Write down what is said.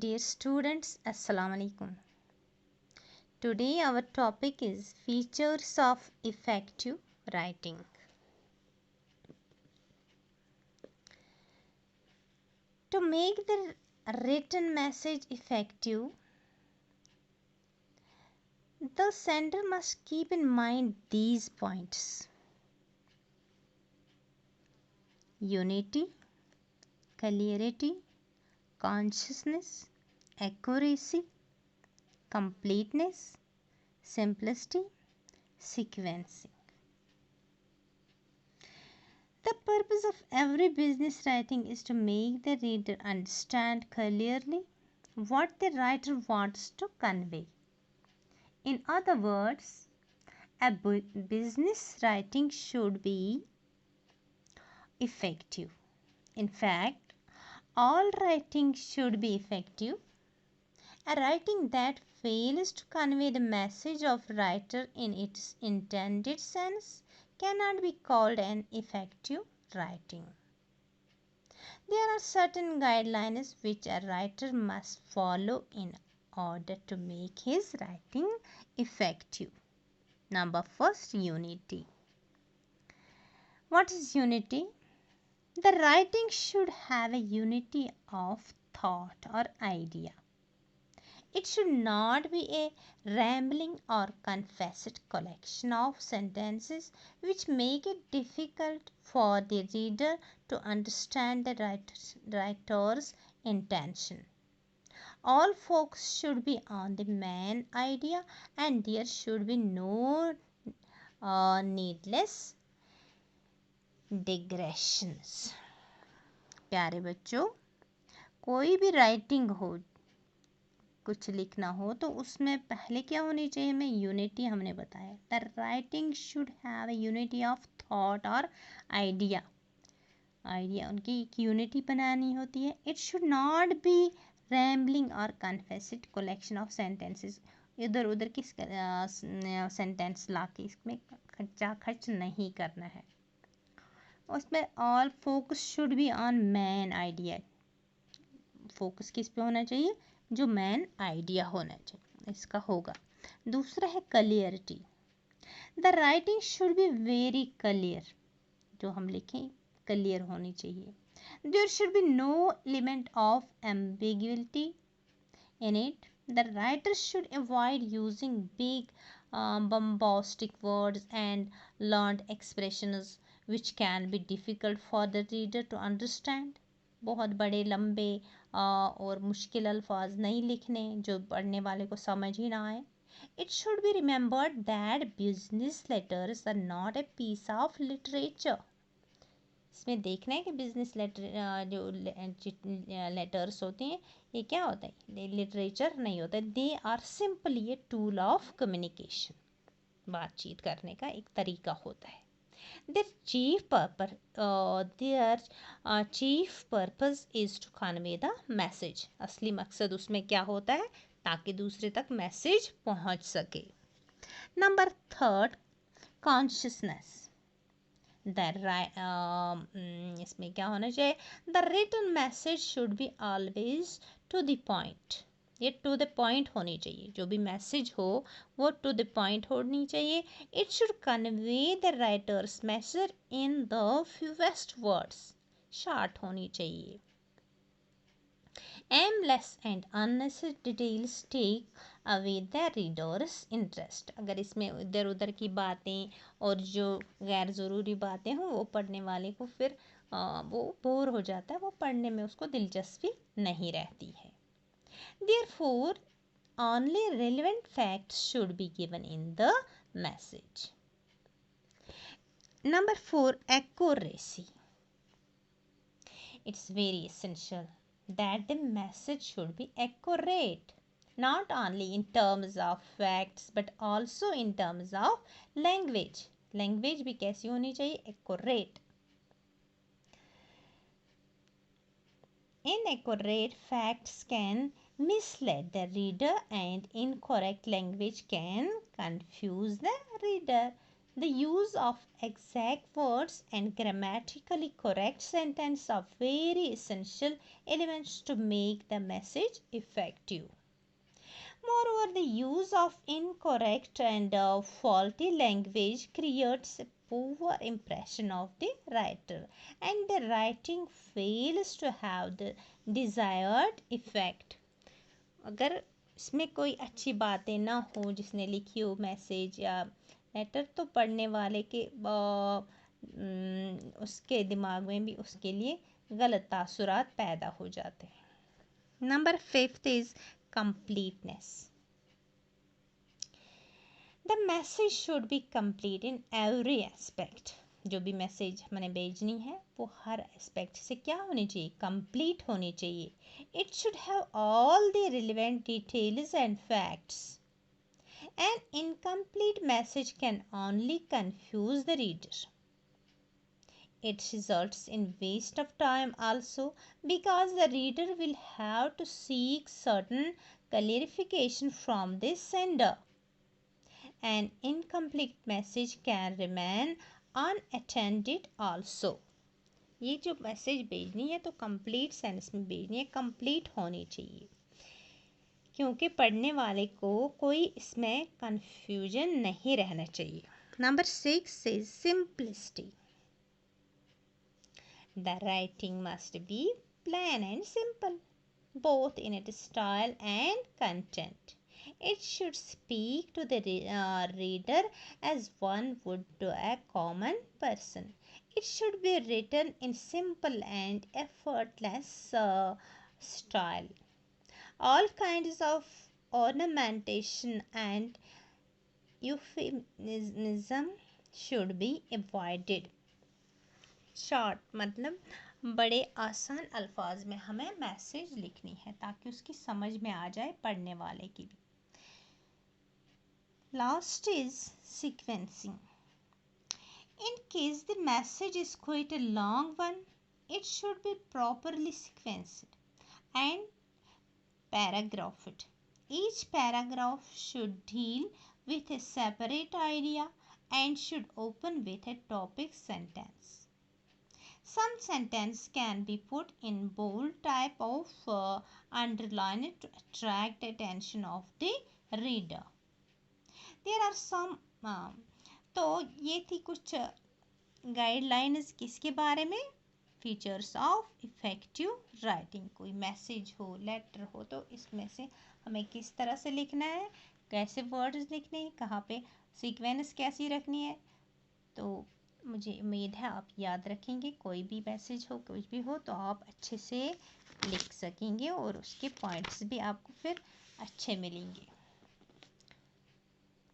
Dear students, Assalamu alaikum. Today our topic is features of effective writing. To make the written message effective, the sender must keep in mind these points: unity, clarity, consciousness, accuracy, completeness, simplicity, sequencing. The purpose of every business writing is to make the reader understand clearly what the writer wants to convey. In other words, a business writing should be effective. In fact, all writing should be effective. A writing that fails to convey the message of writer in its intended sense cannot be called an effective writing. There are certain guidelines which a writer must follow in order to make his writing effective. Number first, unity. What is unity? The writing should have a unity of thought or idea. It should not be a rambling or confessed collection of sentences which make it difficult for the reader to understand the writer's intention. All focus should be on the main idea and there should be no needless digressions. प्यारे बच्चों, कोई भी writing हो, कुछ लिखना हो तो उसमें पहले क्या होनी चाहिए? हमें यूनिटी हमने बताया. The writing should have a unity of thought और आइडिया. उनकी एक यूनिटी बनानी होती है. It should not be rambling और कन्फेस्ड कलेक्शन ऑफ सेंटेंसेस. इधर उधर की सेंटेंस ला के इसमें खर्च नहीं करना है. उसमें all focus should be on main idea. Focus किस पे होना चाहिए? जो मेन आइडिया होना चाहिए इसका होगा. दूसरा है clarity. The writing should be very clear. जो हम लिखें क्लियर होनी चाहिए. There should be no element of ambiguity in it. The writer should avoid using big bombastic words and learned expressions which can be difficult for the reader to understand. बहुत बड़े लंबे और मुश्किल अल्फाज नहीं लिखने जो पढ़ने वाले को समझ ही ना आए. It should be remembered that business letters are not a piece of literature. इसमें देखना है कि बिजनेस लेटर जो लेटर्स होते हैं ये क्या होता है? लिटरेचर नहीं होता. They are simply a tool of communication. बातचीत करने का एक तरीका होता है. Their chief purpose is to convey the message. असली मकसद उसमें क्या होता है? ताकि दूसरे तक मैसेज पहुंच सके. Number third, consciousness. इसमें क्या होना चाहिए? The written message should be always to the point. ये टू द पॉइंट होनी चाहिए. जो भी मैसेज हो वो टू द पॉइंट होनी चाहिए. It should convey the writer's message in the fewest words. Short होनी चाहिए. Aimless and unnecessary details take away the reader's interest. अगर इसमें इधर उधर की बातें और जो गैर ज़रूरी बातें हों वो पढ़ने वाले को फिर वो बोर हो जाता है. वो पढ़ने में उसको दिलचस्पी नहीं रहती है. Therefore, only relevant facts should be given in the message. Number 4, accuracy. It's very essential that the message should be accurate, not only in terms of facts but also in terms of language. Language भी कैसी होनी चाहिए? Accurate. Inaccurate facts can mislead the reader and incorrect language can confuse the reader. The use of exact words and grammatically correct sentence are very essential elements to make the message effective. Moreover, the use of incorrect and faulty language creates a poor impression of the writer, and the writing fails to have the desired effect. अगर इसमें कोई अच्छी बातें ना हो जिसने लिखी हो मैसेज या लेटर, तो पढ़ने वाले के उसके दिमाग में भी उसके लिए गलत तासुरात पैदा हो जाते हैं। Number 5 is completeness. The message should be complete in every aspect. जो भी मैसेज मैंने भेजनी है वो हर एस्पेक्ट से क्या होनी चाहिए, कंप्लीट होनी चाहिए. It should have all the relevant details and facts. An incomplete message can only confuse the reader. It results in waste of time also, because the reader will have to seek certain clarification from the sender. An incomplete message can remain unattended also. ये जो message भेजनी है तो complete sense में भेजनी है, complete होनी चाहिए, क्योंकि पढ़ने वाले को कोई इसमें कंफ्यूजन नहीं रहना चाहिए. Number 6 is simplicity. The writing must be plain and simple, both in its style and content. It should speak to the reader as one would to a common person. It should be written in simple and effortless style. All kinds of ornamentation and euphemism should be avoided. Short मतलब बड़े आसान अल्फाज में हमें message लिखनी है ताकि उसकी समझ में आ जाए पढ़ने वाले की भी. Last is sequencing. In case the message is quite a long one, it should be properly sequenced and paragraphed. Each paragraph should deal with a separate idea and should open with a topic sentence. Some sentence can be put in bold type of underlined to attract the attention of the reader. There are some तो ये थी कुछ guidelines किसके बारे में, features of effective writing. कोई message हो, letter हो, तो इसमें से हमें किस तरह से लिखना है, कैसे वर्ड्स लिखने हैं, कहाँ पे सीक्वेंस कैसी रखनी है. तो मुझे उम्मीद है आप याद रखेंगे. कोई भी मैसेज हो, कुछ भी हो, तो आप अच्छे से लिख सकेंगे और उसके पॉइंट्स भी आपको फिर अच्छे मिलेंगे.